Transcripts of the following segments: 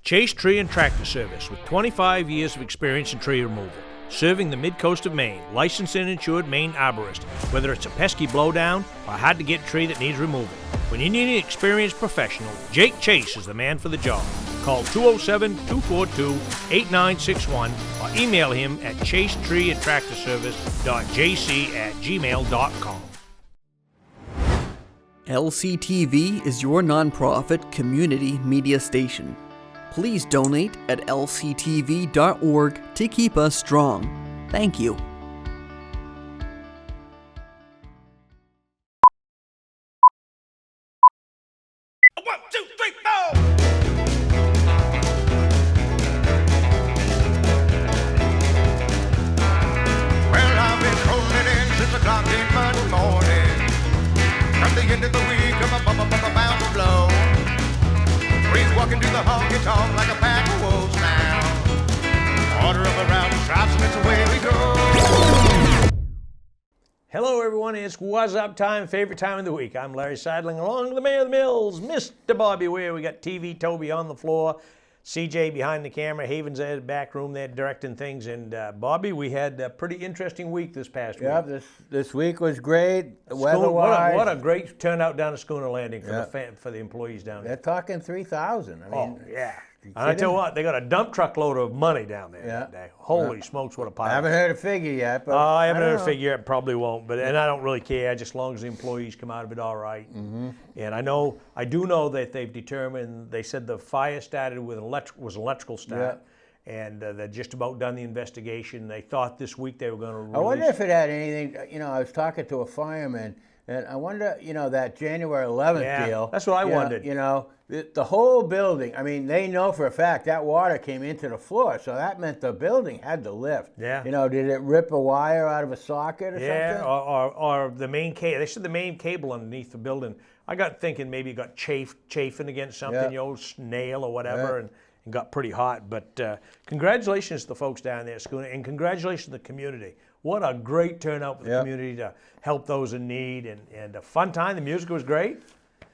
Chase Tree and Tractor Service with 25 years of experience in tree removal. Serving the Midcoast of Maine, licensed and insured Maine arborist, whether it's a pesky blowdown or a hard-to-get tree that needs removal. When you need an experienced professional, Jake Chase is the man for the job. Call 207-242-8961 or email him at chasetreeandtractorservice.jc@gmail.com. LCTV is your nonprofit community media station. Please donate at lctv.org to keep us strong. Thank you. One, two, three, four. Well, I've been rolling in since the clock in Monday morning. From the end of the week, I'm bound to blow. Breeze walking through the honky-tonk like a pack of wolves now. Order of around the stripes and it's away we go. Hello everyone, it's Wuzzup time, favorite time of the week. I'm Larry Sidelinger, along with the Mayor of the Mills, Mr. Bobby Whear. We got TV Toby on the floor, CJ behind the camera, Haven's at the back room there directing things. And Bobby, we had a pretty interesting week this past week. Yeah, this week was great. Weather-wise, what a great turnout down at Schooner Landing for the employees down there. they're talking 3,000. I mean, yeah. And I tell you what, they got a dump truck load of money down there that day. Holy smokes, what a pile. I haven't heard a figure yet. But I haven't heard a figure yet, probably won't. And I don't really care, just as long as the employees come out of it all right. Mm-hmm. And I do know that they've determined, they said the fire started with was electrical start. Yeah. And they're just about done the investigation. They thought this week they were going to release. I wonder if it had anything, I was talking to a fireman, and I wonder, that January 11th deal. That's what I wondered. The whole building, I mean, they know for a fact that water came into the floor, so that meant the building had to lift. Yeah. Did it rip a wire out of a socket or something? Yeah, or the main cable. They said the main cable underneath the building. I got thinking maybe it got chafing against something, nail or whatever, and got pretty hot. But congratulations to the folks down there at Schooner, and congratulations to the community. What a great turnout for the community to help those in need, and a fun time. The music was great.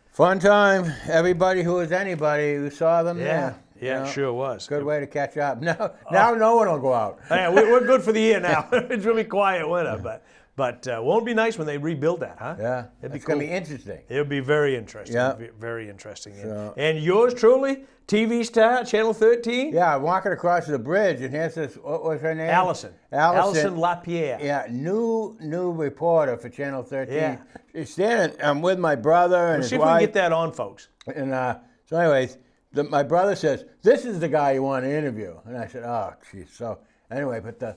Fun time. Everybody who was anybody who saw them there. Yeah, it sure was. Good way to catch up. Now no one will go out. Yeah, we're good for the year now. It's really quiet winter, but won't it be nice when they rebuild that, huh? Yeah, it's going to be interesting. It'll be very interesting. Yeah. Very interesting. And yours truly, TV star, Channel 13? Yeah, I'm walking across the bridge, and here's this, what was her name? Allison LaPierre. Yeah, new reporter for Channel 13. Yeah. She's standing, I'm with my brother and his wife. See if we can get that on, folks. And so anyways, my brother says, this is the guy you want to interview. And I said, oh, geez. So anyway, but the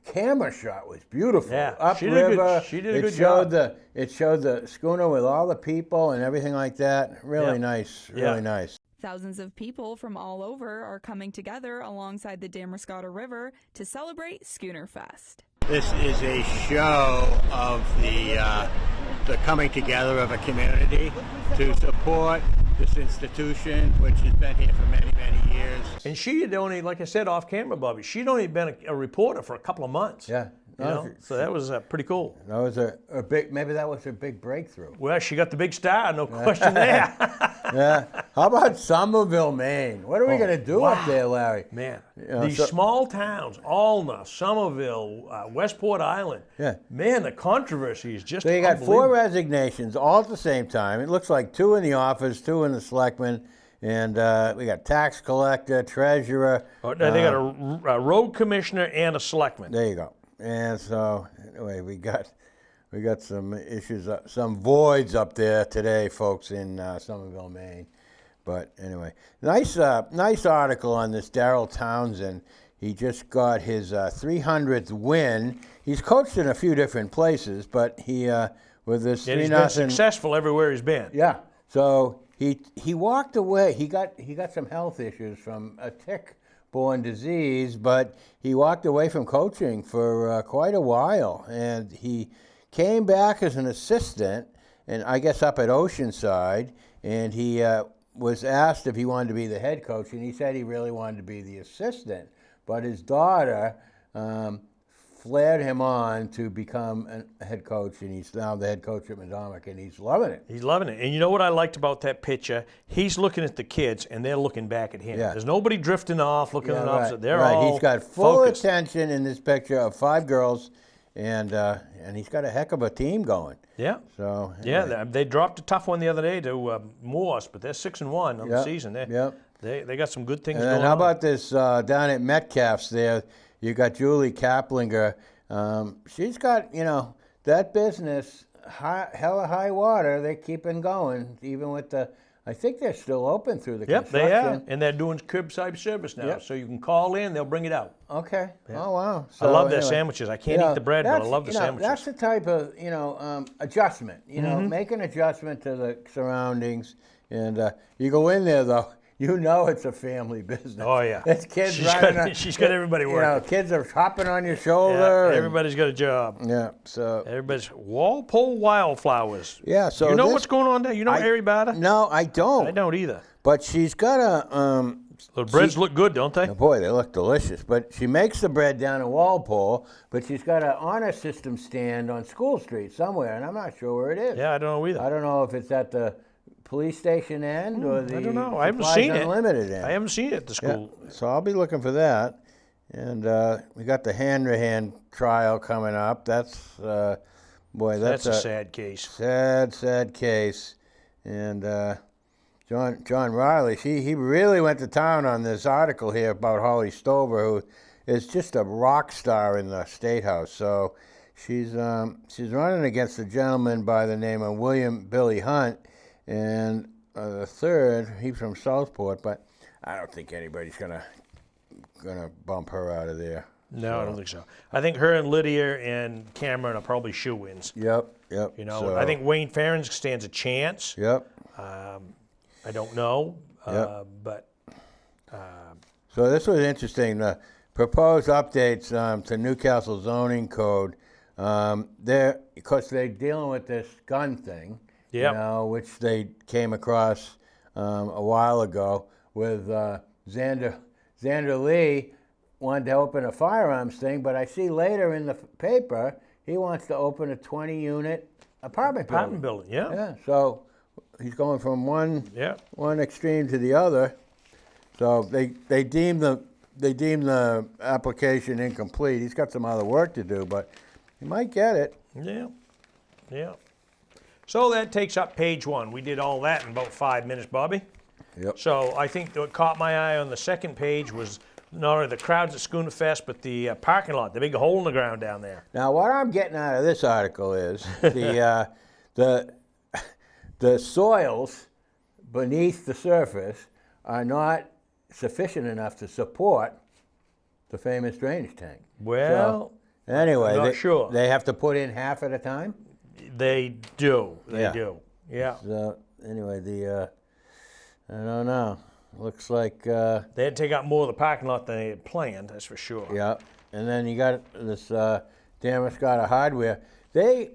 camera shot was beautiful. Yeah, upriver. She did a good job. It showed the schooner with all the people and everything like that. Really nice. Really nice. Thousands of people from all over are coming together alongside the Damariscotta River to celebrate Schooner Fest. This is a show of the coming together of a community to support this institution, which has been here for many, many years. And she had only, like I said off camera, Bobby, she'd only been a reporter for a couple of months. Yeah. So that was pretty cool. That was a big, maybe that was her big breakthrough. Well, she got the big star, no question there. Yeah. How about Somerville, Maine? What are we going to do up there, Larry? Man, these small towns, Alna, Somerville, Westport Island. Yeah. Man, the controversy is just unbelievable. So you got 4 resignations all at the same time. It looks like 2 in the office, 2 in the selectmen. And we got tax collector, treasurer. They got a road commissioner and a selectman. There you go. And so anyway, we got some issues, some voids up there today, folks, in Somerville, Maine. But anyway, nice article on this Darrell Townsend. He just got his 300th win. He's coached in a few different places, but he with this 3-0. He's been successful everywhere he's been. Yeah. So he walked away. He got some health issues from a tick-borne disease, but he walked away from coaching for quite a while, and he came back as an assistant, and I guess up at Oceanside, and he was asked if he wanted to be the head coach, and he said he really wanted to be the assistant. But his daughter flared him on to become a head coach, and he's now the head coach at Madomic, and he's loving it. He's loving it. And you know what I liked about that picture? He's looking at the kids, and they're looking back at him. Yeah. There's nobody drifting off, looking at the opposite. They're right. all He's got full focused. attention in this picture of 5 girls, and he's got a heck of a team going. Yeah. So Yeah, anyway. they dropped a tough one the other day to Morse, but they're 6-1 on the Yep, season. yep. They got some good things And going then how on. about this down at Metcalf's there? You got Julie Kaplinger. She's got, that business, hella high water. They keeping going, even with I think they're still open through the Yep, construction. they are, and they're doing curbside service now. Yep. So you can call in, they'll bring it out. Okay. Oh, wow. I love their anyway, sandwiches. I can't eat the bread, but I love the sandwiches. That's the type of, adjustment, make an adjustment to the surroundings. And you go in there, though, it's a family business. Oh, yeah. It's kids She's running. got- she's got everybody working. Kids are hopping on your Yeah, shoulder. and- everybody's got a job. Yeah, so. Everybody's Walpole Wildflowers. Yeah, so you know this- what's going on there? You know Harry Bader? No, I don't. I don't either. But she's got a. The breads look good, don't they? Oh, boy, they look delicious. But she makes the bread down in Walpole, but she's got an honor system stand on School Street somewhere, and I'm not sure where it is. Yeah, I don't know either. I don't know if it's at the police station end or the I don't know. I haven't Supplies seen it. Unlimited end. I haven't seen it at the Yeah, school. so I'll be looking for that. And we got the Hanrahan trial coming up. That's, boy, That's that's a sad case. sad case. And John Riley, he really went to town on this article here about Holly Stover, who is just a rock star in the State House. So she's running against a gentleman by the name of William Billy Hunt, and the third, he's from Southport, but I don't think anybody's gonna bump her out of there. No, I don't think so. I think her and Lydia and Cameron are probably shoe-ins. Yep. You know, So, I think Wayne Farron stands a chance. Yep. I don't know, Yep. but So this was interesting. The proposed updates to Newcastle zoning code. Because they're dealing with this gun thing, Yep. which they came across a while ago with Xander Lee wanted to open a firearms thing, but I see later in the paper he wants to open a 20-unit apartment building. yeah. Yeah, so he's going from one Yeah. extreme to the other. So they deemed the application incomplete. He's got some other work to do, but he might get it. Yeah. So that takes up page 1. We did all that in about 5 minutes, Bobby. Yep. So I think what caught my eye on the second page was not only the crowds at Schooner Fest, but the parking lot, the big hole in the ground down there. Now, what I'm getting out of this article is the soils beneath the surface are not sufficient enough to support the famous drainage tank. Well, So, anyway, not sure. they have to put in half at a time. they do. They Yeah. do. Yeah. So anyway, I don't know. Looks like They had to take out more of the parking lot than they had planned, that's for sure. yeah. And then you got this Damascotta Hardware. They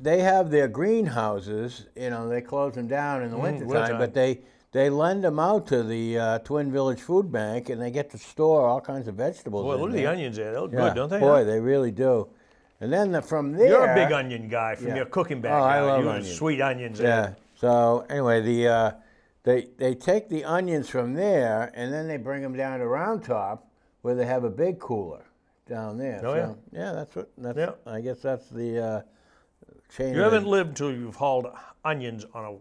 have their greenhouses. They close them down in the wintertime, wintertime. but they lend them out to the Twin Village Food Bank, and they get to store all kinds of vegetables. Boy, in look at the there. onions there. They look Yeah. good, don't they? Boy, huh? they really do. And then from there, You're a big onion guy from Yeah. your cooking Oh, background. I love you onions. Sweet onions. Yeah. So anyway, they take the onions from there, and then they bring them down to Round Top, where they have a big cooler down there. Oh, so, yeah. Yeah. I guess that's the chain. You of haven't lived until you've hauled onions on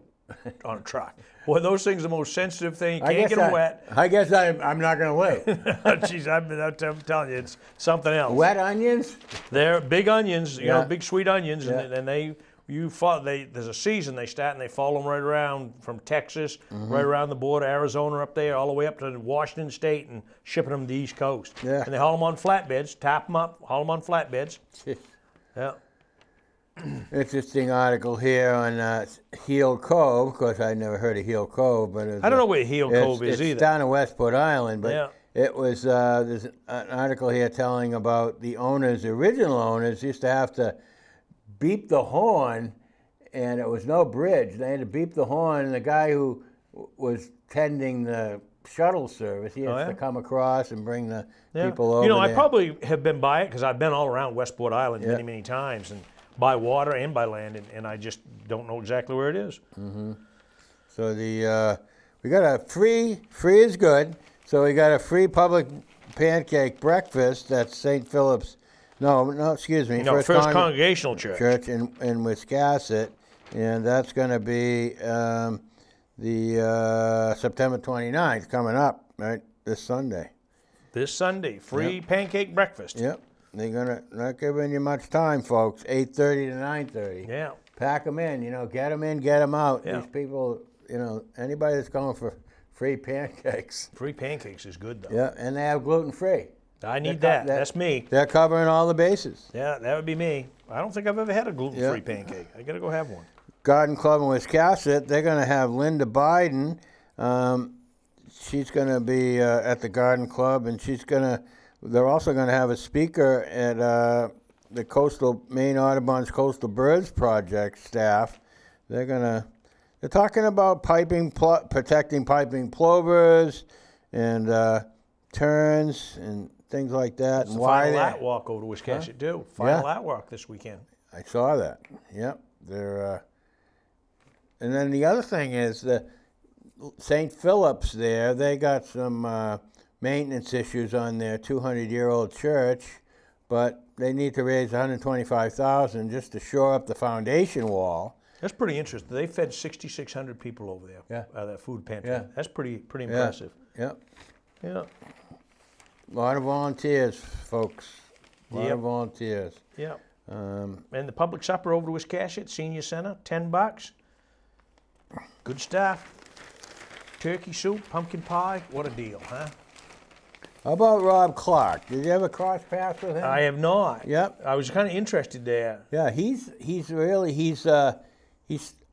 a truck. Boy, those things are the most sensitive thing. You can't get them wet. I guess I'm not going to live. Jeez, I'm telling you, it's something else. Wet onions? They're big onions, you know, Yeah. big sweet onions, Yeah. and there's a season they start and they follow them right around from Texas, Mm-hmm. right around the border, Arizona up there, all the way up to Washington State and shipping them to the East Coast. Yeah. And they haul them on flatbeds, tap them up, haul them on flatbeds. Yeah. Interesting article here on Heel Cove. Of course, I'd never heard of Heel Cove, but I don't know where Heel Cove is it's either. down in Westport Island, but Yeah. it was there's an article here telling about the original owners used to have to beep the horn, and it was no bridge. They had to beep the horn, and the guy who was tending the shuttle service. He has yeah? to come across and bring the Yeah. people over You know, I there. probably have been by it because I've been all around Westport Island Yeah. many, many times, and by water and by land, and I just don't know exactly where it is. So we got a free is good. So we got a free public pancake breakfast at St. Philip's. No, excuse me. First Congregational Church. in Wiscasset, and that's going to be the September 29th coming up, right? This Sunday. This Sunday, free pancake breakfast. Yep. They're not giving you much time, folks. 8:30 to 9:30. Yeah. Pack them in, get them in, get them out. Yeah. These people, anybody that's going for free pancakes. Free pancakes is good, though. Yeah, and they have gluten-free. I need that. That's me. They're covering all the bases. Yeah, that would be me. I don't think I've ever had a gluten-free pancake. I got to go have one. Garden Club in Wiscasset, they're going to have Linda Biden. She's going to be at the Garden Club, and they're also going to have a speaker at the Coastal Maine Audubon's Coastal Birds Project staff. They're talking about protecting piping plovers and terns and things like that. It's And the why final they art walk over to Wiscasset, too. Final art walk this weekend. I saw that. Yep. They're and then the other thing is the St. Philip's there. They got some maintenance issues on their 200-year-old church, but they need to raise $125,000 just to shore up the foundation wall. That's pretty interesting. They fed 6,600 people over there. Yeah. Out of that food pantry. Yeah. That's pretty impressive. Yep. Yeah. A lot of volunteers, folks. A lot Yep. of volunteers. Yeah. And the public supper over to Wiscasset Senior Center, $10. Good stuff. Turkey soup, pumpkin pie. What a deal, huh? How about Rob Clark? Did you ever cross paths with him? I have not. Yep. I was kind of interested there. Yeah, he's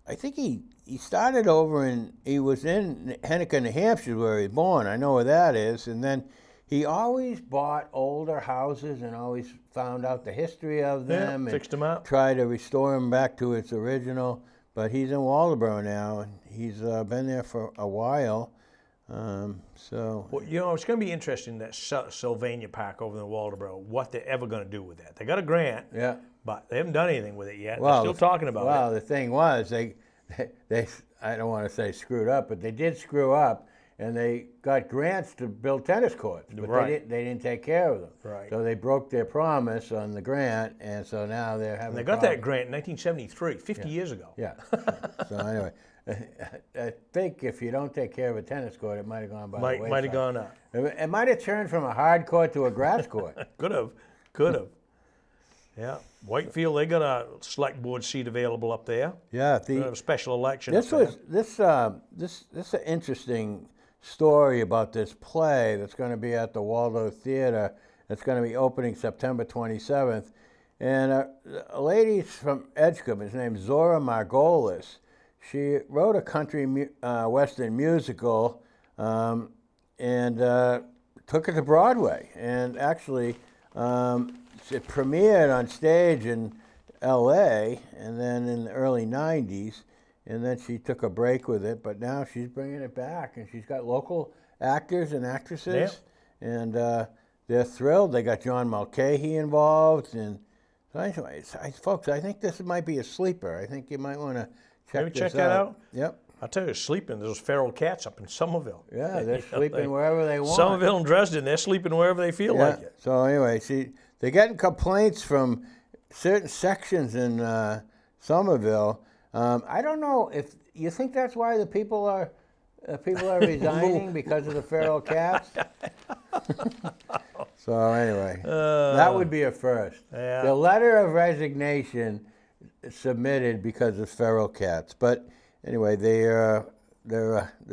I think he started he was in Henniker, New Hampshire, where he was born. I know where that is. And then he always bought older houses and always found out the history of them. Yeah, fixed them up. Tried to restore them back to its original. But he's in Waldoboro now, and he's been there for a while. So Well, it's going to be interesting, that Sylvania Park over in Waldoboro, what they're ever going to do with that. They got a grant, yeah. but they haven't done anything with it yet. Well, They're still talking about it. Well, the thing was, they I don't want to say screwed up, but they did screw up, and they got grants to build tennis courts, but Right. they didn't take care of them. Right. So they broke their promise on the grant, and so now they're having. And they got that grant in 1973, 50 years ago. Yeah. So anyway, I think if you don't take care of a tennis court, it might have gone by the wayside. Might have gone up. It might have turned from a hard court to a grass court. Could have. Yeah. Whitefield, they got a select board seat available up there. Yeah. They have a special election. This up there. this is an interesting story about this play that's going to be at the Waldo Theater. It's going to be opening September 27th. And a lady from Edgecombe, his name's Zora Margolis. She wrote a country western musical and took it to Broadway. And actually, it premiered on stage in L.A. and then in the early 90s. And then she took a break with it, but now she's bringing it back. And she's got local actors and actresses. Yeah. And they're thrilled. They got John Mulcahy involved. And so anyway, folks, I think this might be a sleeper. I think you might want to Maybe check that out. Yep. I'll tell you, sleeping, there's feral cats up in Somerville. Yeah, they're sleeping wherever they want. Somerville and Dresden, they're sleeping wherever they feel like it. So anyway, they're getting complaints from certain sections in Somerville. I don't know if you think that's why the people are resigning because of the feral cats. So anyway, that would be a first. Yeah. The letter of resignation submitted because of feral cats. But anyway, there's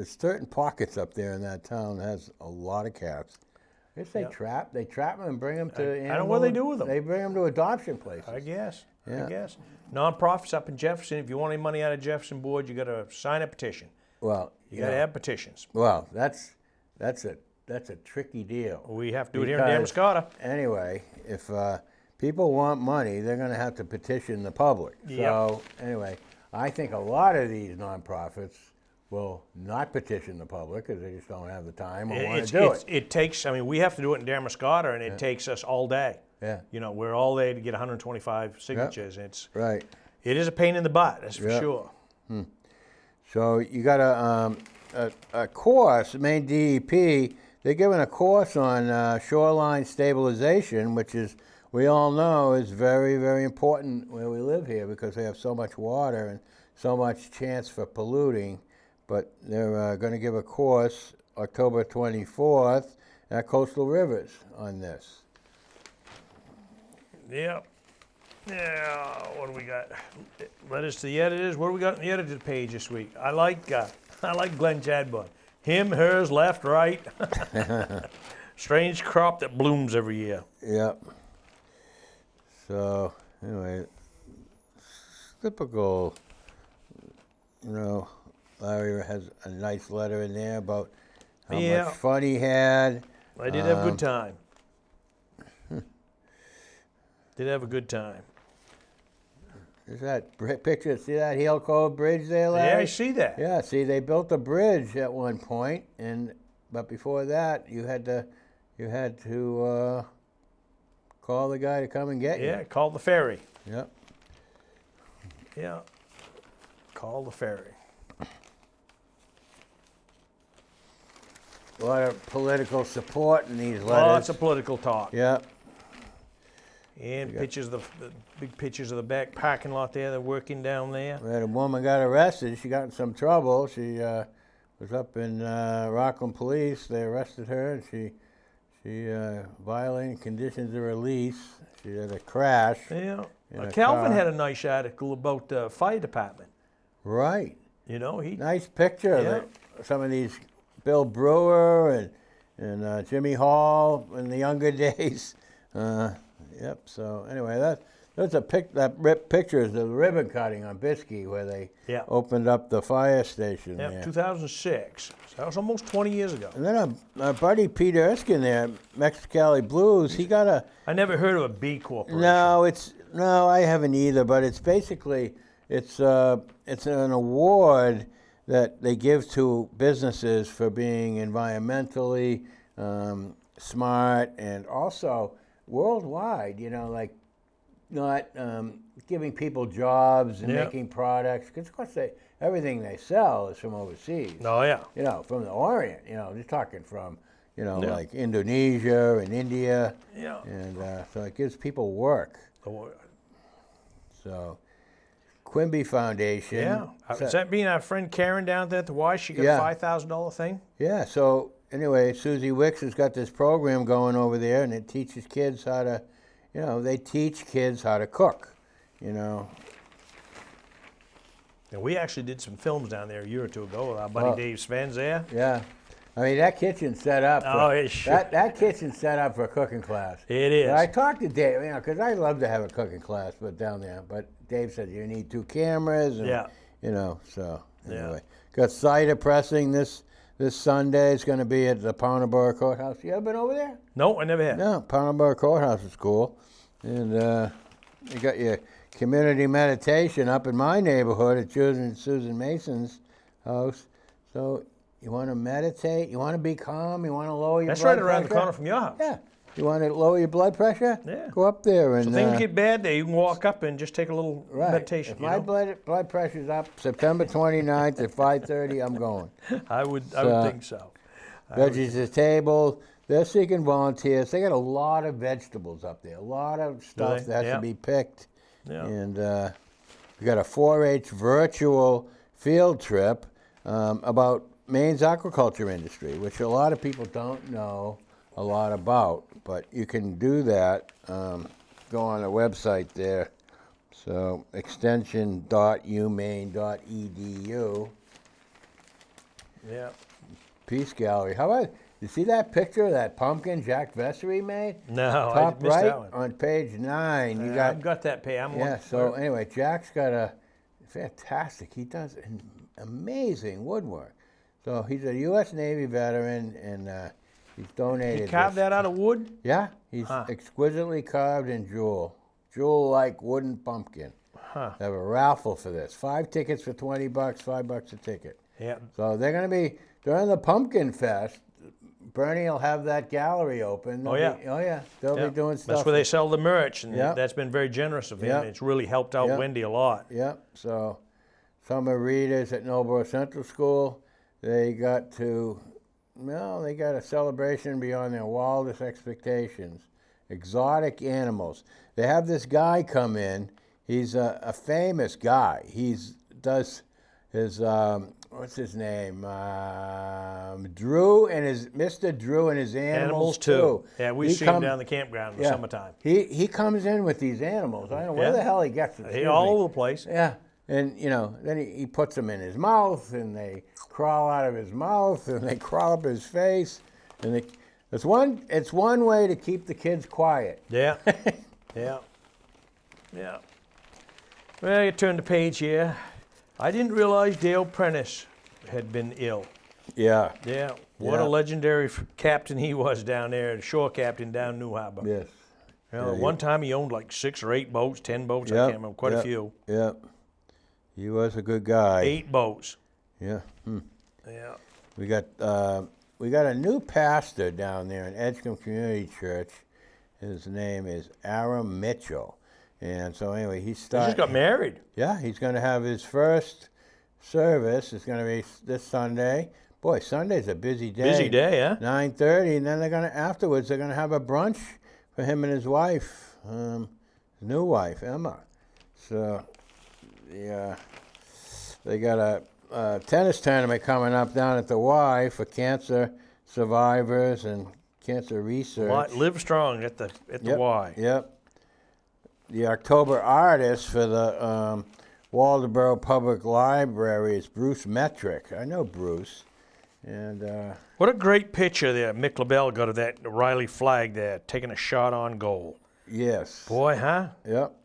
certain pockets up there in that town that has a lot of cats. I guess they trap them and bring them to animal. I don't know what they do with them. They bring them to adoption places. I guess. Yeah. I guess. Nonprofits up in Jefferson, if you want any money out of Jefferson Board, you got to sign a petition. Well, You got to have petitions. Well, that's a tricky deal. We have to do it here in Damascotta. Anyway, if people want money, they're going to have to petition the public. Yep. So anyway, I think a lot of these nonprofits will not petition the public because they just don't have the time or want to do it. It takes, I mean, we have to do it in Damascotta, and it takes us all day. Yeah. You know, we're all day to get 125 signatures. It's Right. It is a pain in the butt, that's for sure. So you got a course, Maine DEP, they're giving a course on shoreline stabilization, which is, we all know, is very, very important where we live here because we have so much water and so much chance for polluting. But they're going to give a course October 24th at Coastal Rivers on this. Yeah. Yeah, what do we got? Letters to the editors. What do we got on the editor's page this week? I like Glenn Chadbourne. Him, hers, left, right. Strange crop that blooms every year. Yep. So, anyway, typical, you know, Larry has a nice letter in there about how much fun he had. I did have a good time. Did have a good time. Is that picture? See that Heel Cove Bridge there, Larry? Yeah, I see that. Yeah, see, they built a bridge at one point, but before that, you had to call the guy to come and get you. Yeah, call the ferry. Yep. Yeah, call the ferry. A lot of political support in these letters. Lots of political talk. Yep. And pictures of the big pictures of the back parking lot there. They're working down there. We had a woman got arrested. She got in some trouble. She was up in Rockland Police. They arrested her, and she violated conditions of release. She had a crash. Yeah. in a Calvin car. had a nice article about the fire department. Right. You know, he. Nice picture of some of these, Bill Brewer and Jimmy Hall in the younger days. Yep. So anyway, that's pictures of the ribbon cutting on Biscayne where they opened up the fire station. Yeah, there. 2006. So that was almost 20 years ago. And then our buddy Pete Erskine there, Mexicali Blues, he got a. I never heard of a B corporation. No, I haven't either. But it's basically it's an award that they give to businesses for being environmentally smart and also worldwide. You know, like not giving people jobs and making products, because of course everything they sell is from overseas. Oh yeah. You know, from the Orient. You know, they're talking from like Indonesia and India. Yeah. And so it gives people work. So, Quimby Foundation. Yeah. Is that being our friend Karen down there at the Y? She got a $5,000 thing? Yeah. So, anyway, Susie Wicks has got this program going over there, and it teaches kids how to, they teach kids how to cook, And we actually did some films down there a year or two ago with our buddy Dave Svens there. Yeah. I mean, that kitchen's set up. That kitchen's set up for a cooking class. It is. But I talked to Dave, because I love to have a cooking class, down there. But Dave said you need 2 cameras, and so anyway, got cider pressing this Sunday. It's going to be at the Pownaborough Courthouse. You ever been over there? No, I never have. No, Pownaborough Courthouse is cool, and you got your community meditation up in my neighborhood at Susan Mason's house. So. You want to meditate? You want to be calm? You want to lower your blood pressure? That's right around the corner from your house. Yeah. You want to lower your blood pressure? Yeah. Go up there and. So things get bad there, you can walk up and just take a little meditation. If my blood pressure's up September 29th at 5:30, I'm going. I would think so. Veggies at the table. They're seeking volunteers. They got a lot of vegetables up there. A lot of stuff that has to be picked. Yeah. And we got a 4-H virtual field trip about Maine's aquaculture industry, which a lot of people don't know a lot about, but you can do that. Go on the website there. So extension.umaine.edu. Yeah. Peace Gallery. How about you see that picture of that pumpkin Jack Vessery made? No, Top I missed right that one. on page 9. You I've got that page. So anyway, Jack's got a fantastic. He does amazing woodwork. So he's a U.S. Navy veteran, and he's donated. He carved that out of wood? Yeah, he's exquisitely carved in jewel-like wooden pumpkin. They have a raffle for this. 5 tickets for $20, $5 a ticket. Yeah. So they're going to be, during the Pumpkin Fest, Bernie will have that gallery open. Oh, yeah. They'll Yeah. be doing stuff. That's where they sell the merch, and Yeah. that's been very generous of him. Yeah. It's really helped out Yeah. Wendy a lot. Yep. So some of the readers at Noblesboro Central School, they got a celebration beyond their wildest expectations. Exotic animals. They have this guy come in. He's a famous guy. Does his what's his name? Mr. Drew and his animals too. Yeah, we see him down the campground in the summertime. He comes in with these animals. I don't know where the hell he gets them. He all over the place. Yeah, and then he puts them in his mouth, and they crawl out of his mouth, and they crawl up his face, and it's one way to keep the kids quiet. Yeah, yeah. Well, you turn the page here. I didn't realize Dale Prentice had been ill. Yeah. Yeah, what a legendary captain he was down there, the shore captain down New Harbor. Yes. One time he owned like 6 or 8 boats, 10 boats, I can't remember, quite a few. Yep. He was a good guy. 8 boats. Yeah. Yeah. We got a new pastor down there in Edgecombe Community Church. His name is Aram Mitchell. And so anyway, He just got married. Yeah, he's going to have his first service. It's going to be this Sunday. Boy, Sunday's a busy day. Busy day, yeah. 9:30, and then they're going to have a brunch for him and his wife, his new wife, Emma. So, yeah, they got a tennis tournament coming up down at the Y for cancer survivors and cancer research. Live strong at the Y. Yep. The October artist for the Waldoboro Public Library is Bruce Metrick. I know Bruce. And what a great picture there Mick LaBelle got of that Riley flag there, taking a shot on goal. yes. Boy, huh? Yep.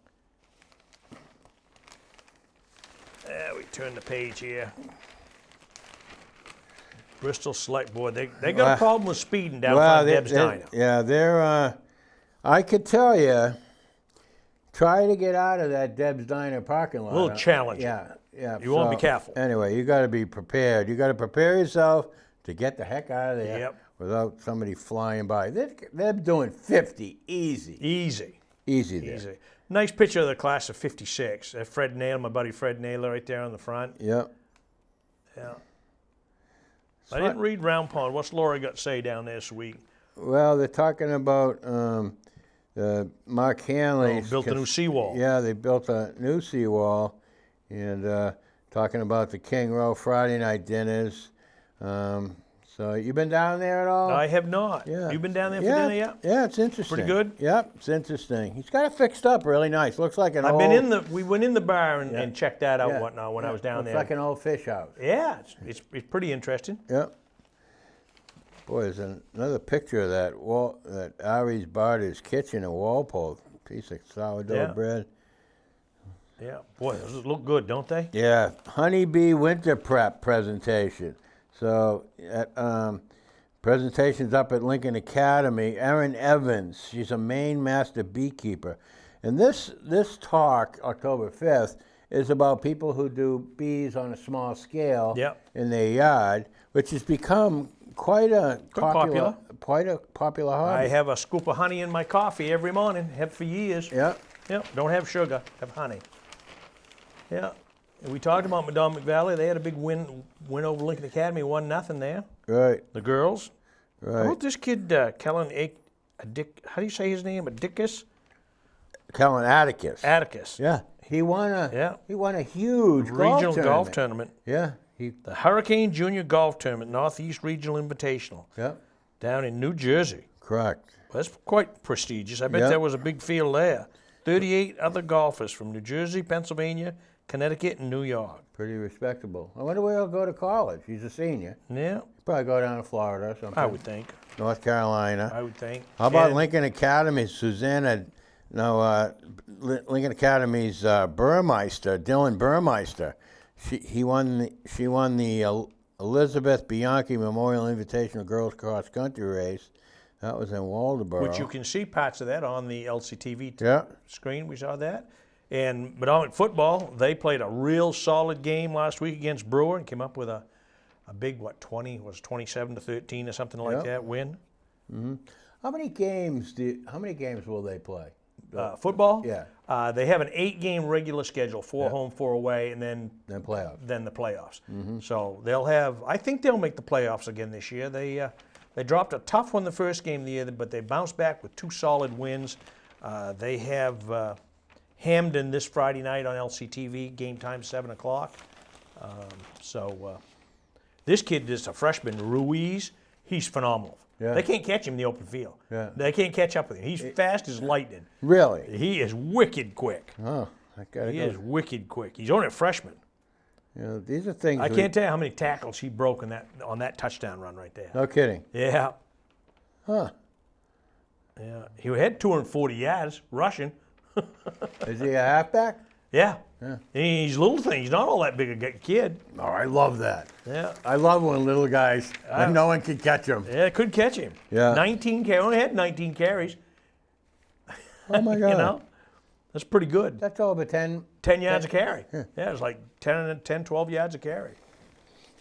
Yeah, we turn the page here. Bristol Select Board, they got a problem with speeding down front of Deb's Diner. Yeah, they're, I could tell you, try to get out of that Deb's Diner parking lot. A little challenging. Yeah. You wanna be careful. Anyway, you got to be prepared. You got to prepare yourself to get the heck out of there without somebody flying by. They're doing 50 easy. Easy there. Easy. Nice picture of the class of 56. Fred Naylor, my buddy Fred Naylor right there on the front. Yep. Yeah. I didn't read Round Pond. What's Laura got to say down there this week? Well, they're talking about Mark Hanley. Built a new seawall. Yeah, they built a new seawall, and talking about the King Row Friday night dinners. So you been down there at all? I have not. Yeah. You been down there for dinner yet? Yeah, it's interesting. Pretty good? Yep, it's interesting. He's got it fixed up really nice. Looks like an old... We went in the bar and checked that out whatnot when I was down Looks there. like an old fish house. Yeah, it's pretty interesting. Yep. Boy, there's another picture of that Ari's Barter's kitchen in Walpole. Piece of sourdough bread. Yeah, boy, those look good, don't they? Yeah, honeybee winter prep presentation. So, presentation's up at Lincoln Academy. Erin Evans, she's a Maine master beekeeper. And this talk, October 5th, is about people who do bees on a small scale in their yard, which has become quite a popular hobby. I have a scoop of honey in my coffee every morning. Have for years. Yeah. Don't have sugar. Have honey. Yeah. And we talked about Madonna McValley. They had a big win over Lincoln Academy. 1-0 there. Right. The girls. Right. How about this kid, Kellen how do you say his name? Kellen Atticus. Atticus. Yeah. He won a huge regional golf tournament. Yeah. The Hurricane Junior Golf Tournament, Northeast Regional Invitational. Yeah. Down in New Jersey. Correct. Well, that's quite prestigious. I bet there was a big field there. 38 other golfers from New Jersey, Pennsylvania, Connecticut, and New York. Pretty respectable. I wonder where he'll go to college. He's a senior. Yeah. Probably go down to Florida or something. I would think. North Carolina. I would think. How about Lincoln Academy? Lincoln Academy's Burmeister, Dylan Burmeister. She won the Elizabeth Bianchi Memorial Invitational Girls Cross Country Race. That was in Waldoboro. Which you can see parts of that on the LCTV screen. We saw that. And Madomic football, they played a real solid game last week against Brewer and came up with a a big 27-13 or something like that win. How many games will they play? Football? Yeah. They have an 8-game regular schedule, 4 home, 4 away, and then playoffs. Then the playoffs. So they'll have. I think they'll make the playoffs again this year. They dropped a tough one the first game of the year, but they bounced back with 2 solid wins. They have Hamden this Friday night on LCTV. Game time 7 o'clock. This kid is a freshman, Ruiz. He's phenomenal. Yeah. They can't catch him in the open field. Yeah. They can't catch up with him. He's fast as lightning. Really? He is wicked quick. Oh, I gotta He go. is wicked quick. He's only a freshman. You know, these are things. I can't tell you how many tackles he broke on that touchdown run right there. No kidding. Yeah. Huh? Yeah. He had 240 yards rushing. Is he a halfback? Yeah. He's a little thing. He's not all that big a kid. Oh, I love that. Yeah. I love when little guys, when no one can catch them. Yeah, could catch him. Yeah. 19 carries. Only had 19 carries. Oh my God. You know, that's pretty good. That's over 10. 10 yards a carry. Yeah, it's like 10, 12 yards a carry.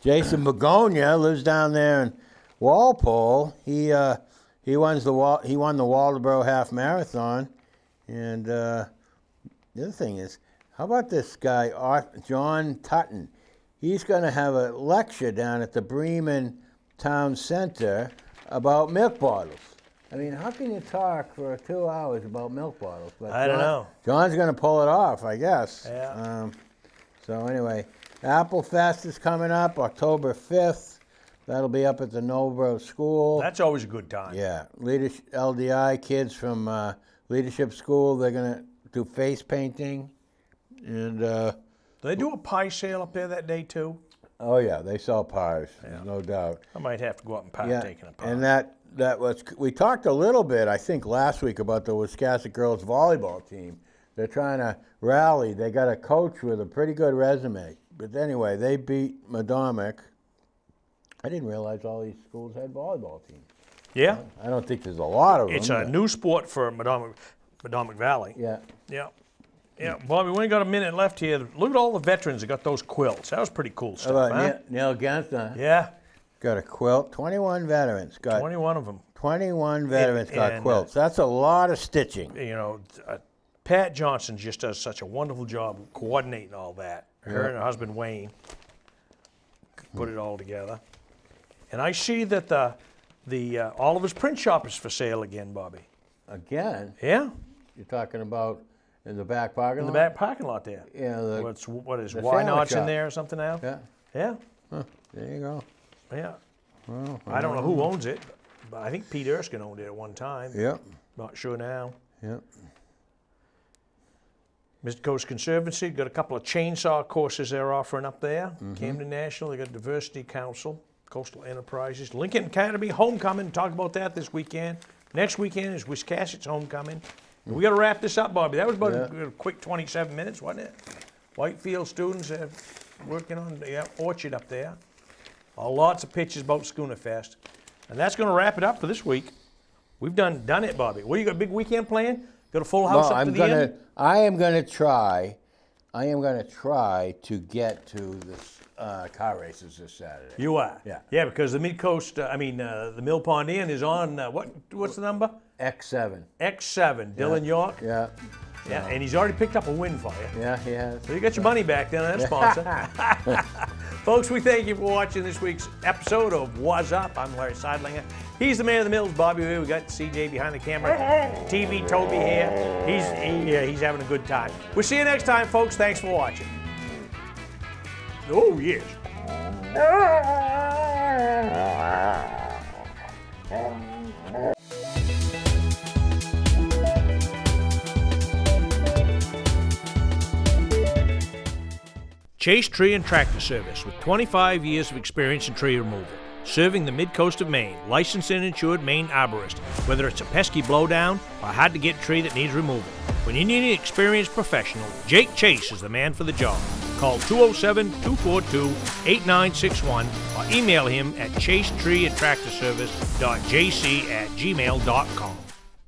Jason Begonia lives down there in Walpole. He won the Waldoboro Half Marathon, and the other thing is, how about this guy John Tutton? He's going to have a lecture down at the Bremen Town Center about milk bottles. I mean, how can you talk for 2 hours about milk bottles? But I don't know. John's going to pull it off, I guess. Yeah. So anyway, Apple Fest is coming up October 5th. That'll be up at the Nobleboro School. That's always a good time. Yeah. LDI kids from Leadership School, they're going to do face painting. And Do they do a pie sale up there that day too? oh yeah, they sell pies, there's no doubt. I might have to go up and partake in a pie. And that was, we talked a little bit, I think, last week about the Wiscasset girls volleyball team. They're trying to rally. They got a coach with a pretty good resume. But anyway, they beat Madomic. I didn't realize all these schools had volleyball teams. Yeah. I don't think there's a lot of them. It's a new sport for Madomic Valley. Yeah. Yeah. Yeah, Bobby, we only got a minute left here. Look at all the veterans that got those quilts. That was pretty cool How stuff, about huh? Neil Gensler? Yeah, Got a quilt. 21 veterans got 21 of them. 21 veterans got and, quilts. That's a lot of stitching. You know, Pat Johnson just does such a wonderful job coordinating all that. Her and her husband Wayne put it all together. And I see that the Oliver's print shop is for sale again, Bobby. Again, Yeah, you're talking about in the back parking in the lot? back parking lot there. Yeah. What is the Why sandwich Not's in shop. there or something now? Yeah. Yeah, There you go. yeah. Well, I don't know who owns it, but I think Pete Erskine owned it at one time. Yep. Not sure now. Yep. Midcoast Conservancy got a couple of chainsaw courses they're offering up there. Camden National, they got Diversity Council, Coastal Enterprises, Lincoln Academy Homecoming. Talk about that this weekend. Next weekend is Wiscasset's Homecoming. We got to wrap this up, Bobby. That was about a quick 27 minutes, wasn't it? Whitefield students working on the orchard up there. Lots of pictures about Schooner Fest. And that's going to wrap it up for this week. We've done it, Bobby. What, you got a big weekend plan? Got a full house up to the end? I am gonna try to get to this car races this Saturday. You are? Yeah. Yeah, because the Midcoast, the Mill Pond Inn is on, what's the number? X7. X7, Dylan York. Yeah. Yeah, and he's already picked up a win for you. Yeah, he has. So you got your money back then on that sponsor. Folks, we thank you for watching this week's episode of Wuzzup. I'm Larry Sidelinger. He's the man of the mills, Bobby here. We got CJ behind the camera. TV Toby here. He's having a good time. We'll see you next time, folks. Thanks for watching. Oh, yes. Chase Tree and Tractor Service with 25 years of experience in tree removal. Serving the mid-coast of Maine, licensed and insured Maine arborist. Whether it's a pesky blowdown or a hard-to-get tree that needs removal. When you need an experienced professional, Jake Chase is the man for the job. Call 207-242-8961 or email him at chasetreeandtractorservice.jc@gmail.com.